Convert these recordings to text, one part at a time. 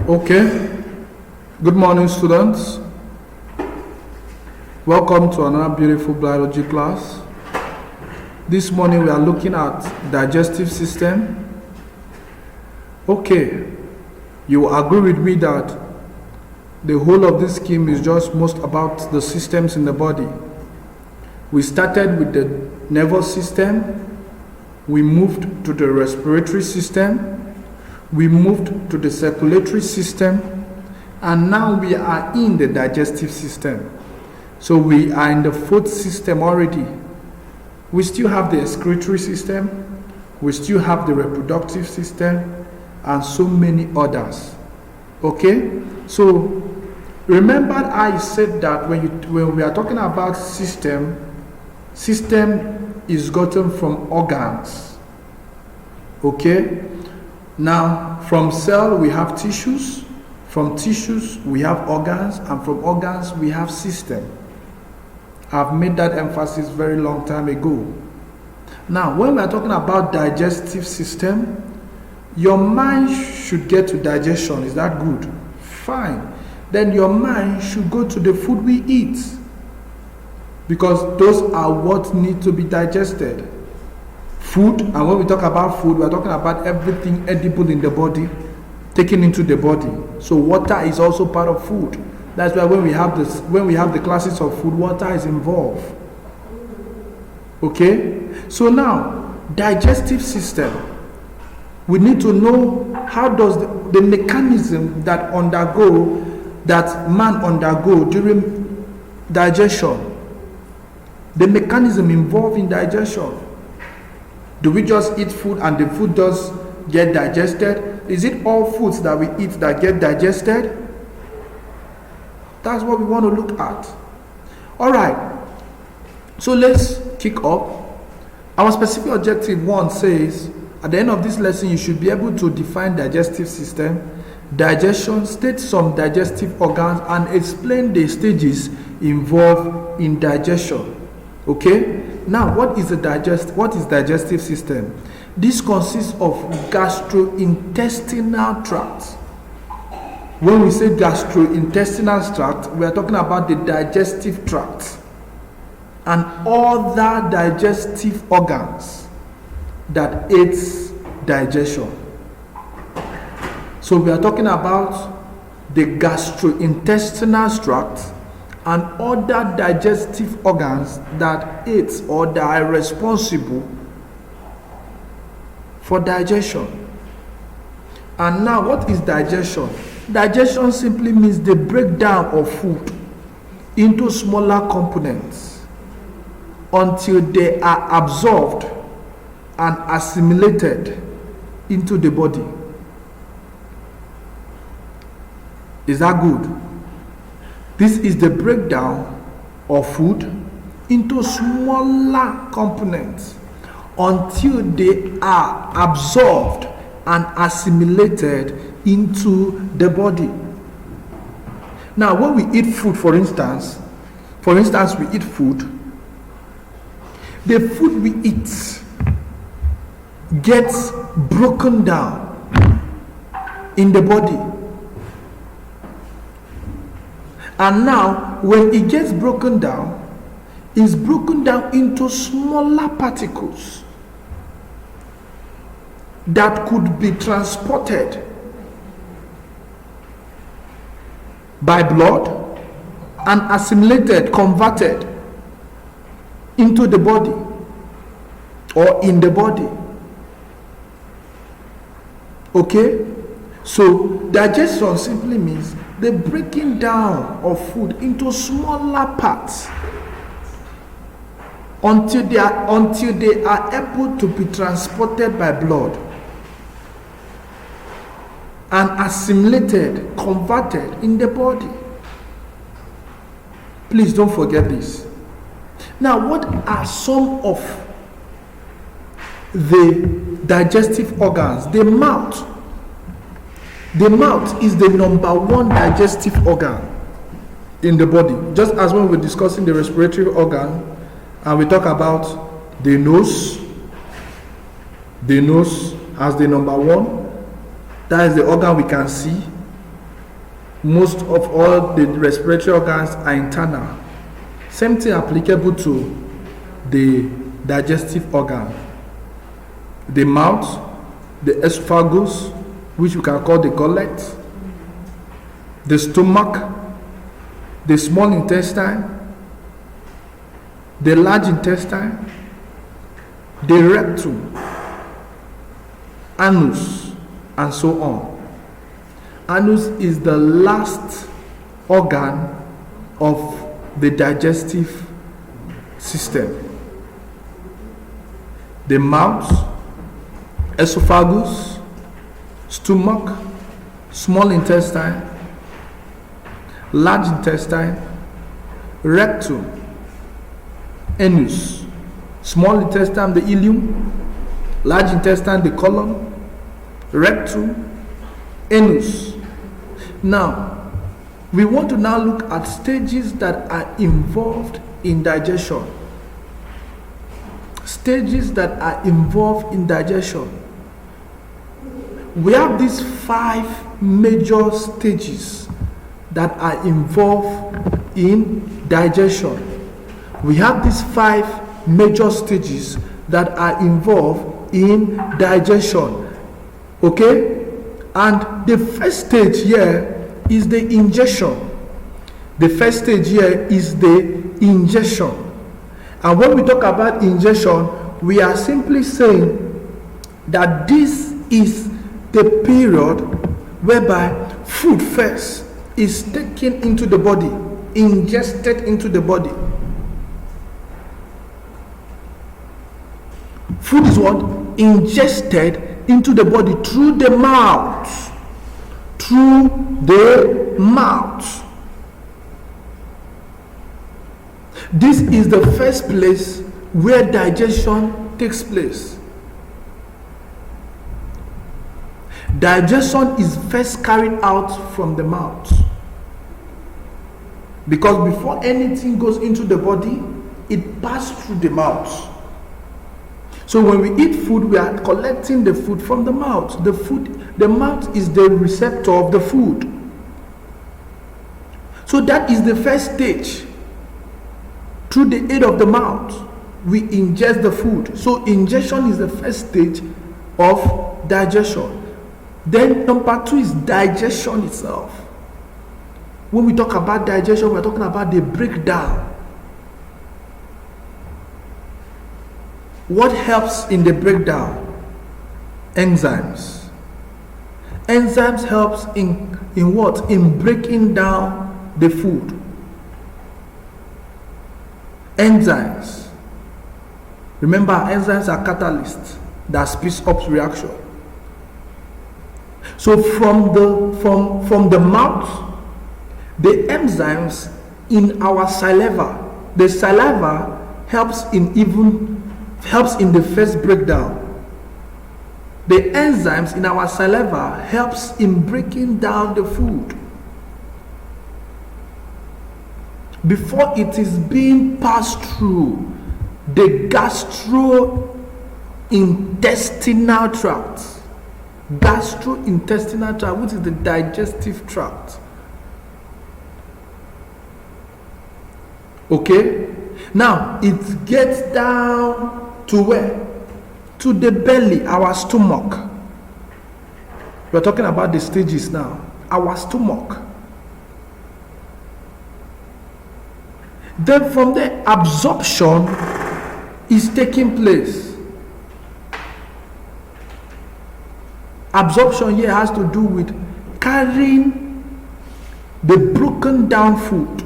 Okay, good morning students. Welcome to another beautiful biology class. This morning we are looking at digestive system. Okay, you will agree with me that the whole of this scheme is just most about the systems in the body. We started with the nervous system, we moved to the respiratory system, we moved to the circulatory system, and now we are in the digestive system. So we are in the fourth system already. We still have the excretory system, we still have the reproductive system, and so many others. Okay? So remember I said that when we are talking about system is gotten from organs. Okay? Now, from cell we have tissues, from tissues we have organs, and from organs we have system. I've made that emphasis very long time ago. Now, when we are talking about digestive system, your mind should get to digestion. Is that good? Fine. Then your mind should go to the food we eat, because those are what need to be digested. Food, and when we talk about food, we are talking about everything edible in the body, taken into the body. So water is also part of food. That's why when we have the classes of food, water is involved. Okay? So now, digestive system. We need to know how does the mechanism that man undergo during digestion. The mechanism involved in digestion. Do we just eat food and the food does get digested? Is it all foods that we eat that get digested? That's what we want to look at. Alright, so let's kick off. Our specific objective 1 says, at the end of this lesson, you should be able to define digestive system, digestion, state some digestive organs, and explain the stages involved in digestion. Okay? Now, what is digestive system? This consists of gastrointestinal tract. When we say gastrointestinal tract, we are talking about the digestive tract and other digestive organs that aids digestion. So we are talking about the gastrointestinal tract and other digestive organs that aids or that are responsible for digestion. And now, what is digestion? Digestion simply means the breakdown of food into smaller components until they are absorbed and assimilated into the body. Is that good? This is the breakdown of food into smaller components until they are absorbed and assimilated into the body. Now, when we eat food, for instance, we eat food. The food we eat gets broken down in the body. And now, when it gets broken down, it's broken down into smaller particles that could be transported by blood and assimilated, converted into the body or in the body. Okay? So, digestion simply means the breaking down of food into smaller parts until they are able to be transported by blood and assimilated, converted in the body. Please don't forget this. Now, what are some of the digestive organs? The mouth. The mouth is the number 1 digestive organ in the body. Just as when we're discussing the respiratory organ and we talk about the nose as the number 1, that is the organ we can see. most of all the respiratory organs are internal. Same thing applicable to the digestive organ. The mouth, the esophagus, which we can call the gullet, the stomach, the small intestine, the large intestine, the rectum, anus, and so on. Anus is the last organ of the digestive system. The mouth, esophagus, stomach, small intestine, large intestine, rectum, anus, small intestine, the ileum, large intestine, the colon, rectum, anus. Now, we want to now look at stages that are involved in digestion. Stages that are involved in digestion. We have these 5 major stages that are involved in digestion. We have these 5 major stages that are involved in digestion. Okay? And the first stage here is the ingestion. The first stage here is the ingestion. And when we talk about ingestion, we are simply saying that this is the period whereby food first is taken into the body, ingested into the body. Food is what? Ingested into the body through the mouth. Through the mouth. This is the first place where digestion takes place. Digestion is first carried out from the mouth. Because before anything goes into the body, it passes through the mouth. So when we eat food, we are collecting the food from the mouth. The mouth is the receptor of the food. So that is the first stage. Through the aid of the mouth, we ingest the food. So ingestion is the first stage of digestion. Then number 2 is digestion itself. When we talk about digestion, we're talking about the breakdown. What helps in the breakdown? Enzymes. Enzymes helps in what? In breaking down the food. Enzymes. Remember, enzymes are catalysts that speeds up reaction. So from the mouth, the enzymes in our saliva, the saliva helps in the first breakdown. The enzymes in our saliva helps in breaking down the food before it is being passed through the gastrointestinal tract. Gastrointestinal tract, which is the digestive tract. Okay? Now, it gets down to where? To the belly, our stomach. We're talking about the stages now. Our stomach. Then from there, absorption is taking place. Absorption here has to do with carrying the broken down food,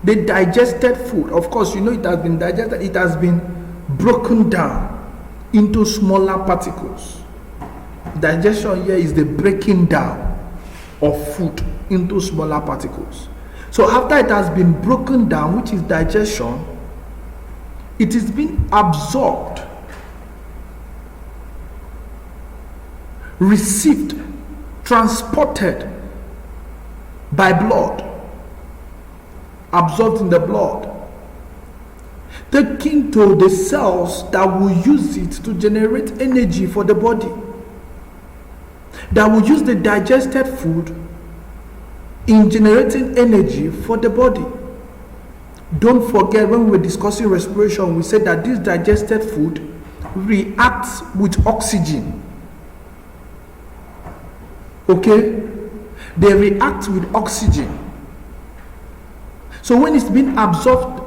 the digested food. Of course, you know it has been digested, it has been broken down into smaller particles. Digestion here is the breaking down of food into smaller particles. So after it has been broken down, which is digestion, it is being absorbed, received, transported by blood, absorbed in the blood, taken to the cells that will use it to generate energy for the body, that will use the digested food in generating energy for the body. Don't forget, when we were discussing respiration, we said that this digested food reacts with oxygen. Okay? They react with oxygen. So when it's been absorbed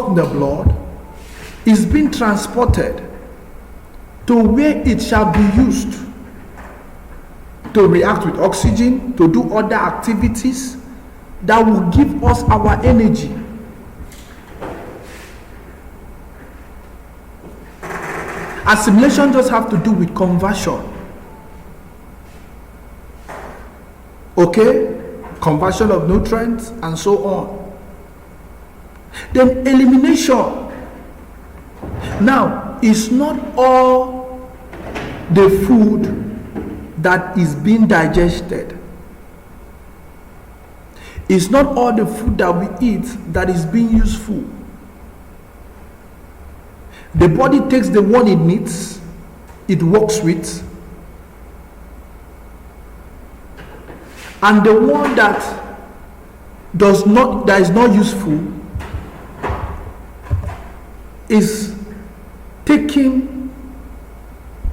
in the blood, it's been transported to where it shall be used to react with oxygen, to do other activities that will give us our energy. Assimilation just have to do with conversion. Okay? Conversion of nutrients and so on. Then elimination. Now, it's not all the food that is being digested. It's not all the food that we eat that is being useful. The body takes the one it needs, it works with, and the one that is not useful is taken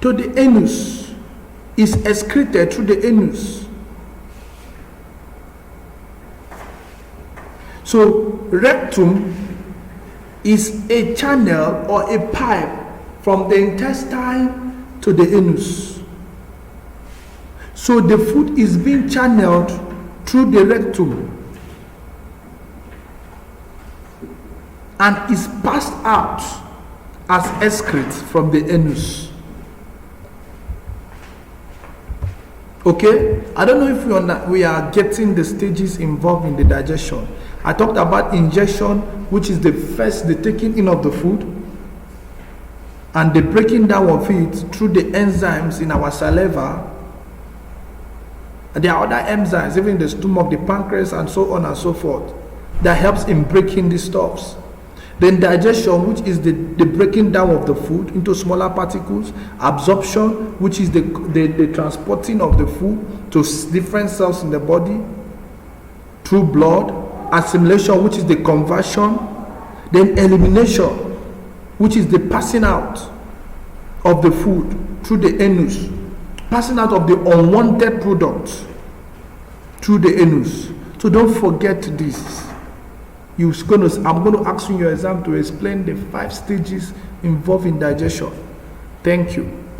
to the anus, is excreted through the anus. So rectum is a channel or a pipe from the intestine to the anus. So the food is being channeled through the rectum and is passed out as excrete from the anus. Okay? I don't know if we are getting the stages involved in the digestion. I talked about ingestion, which is the taking in of the food and the breaking down of it through the enzymes in our saliva. There are other enzymes, even in the stomach, the pancreas, and so on and so forth, that helps in breaking these stuffs. Then digestion, which is the breaking down of the food into smaller particles. Absorption, which is the transporting of the food to different cells in the body through blood. Assimilation, which is the conversion. Then elimination, which is the passing out of the food through the anus, passing out of the unwanted products through the anus. So don't forget this. I'm going to ask you in your exam to explain the 5 stages involved in digestion. Thank you.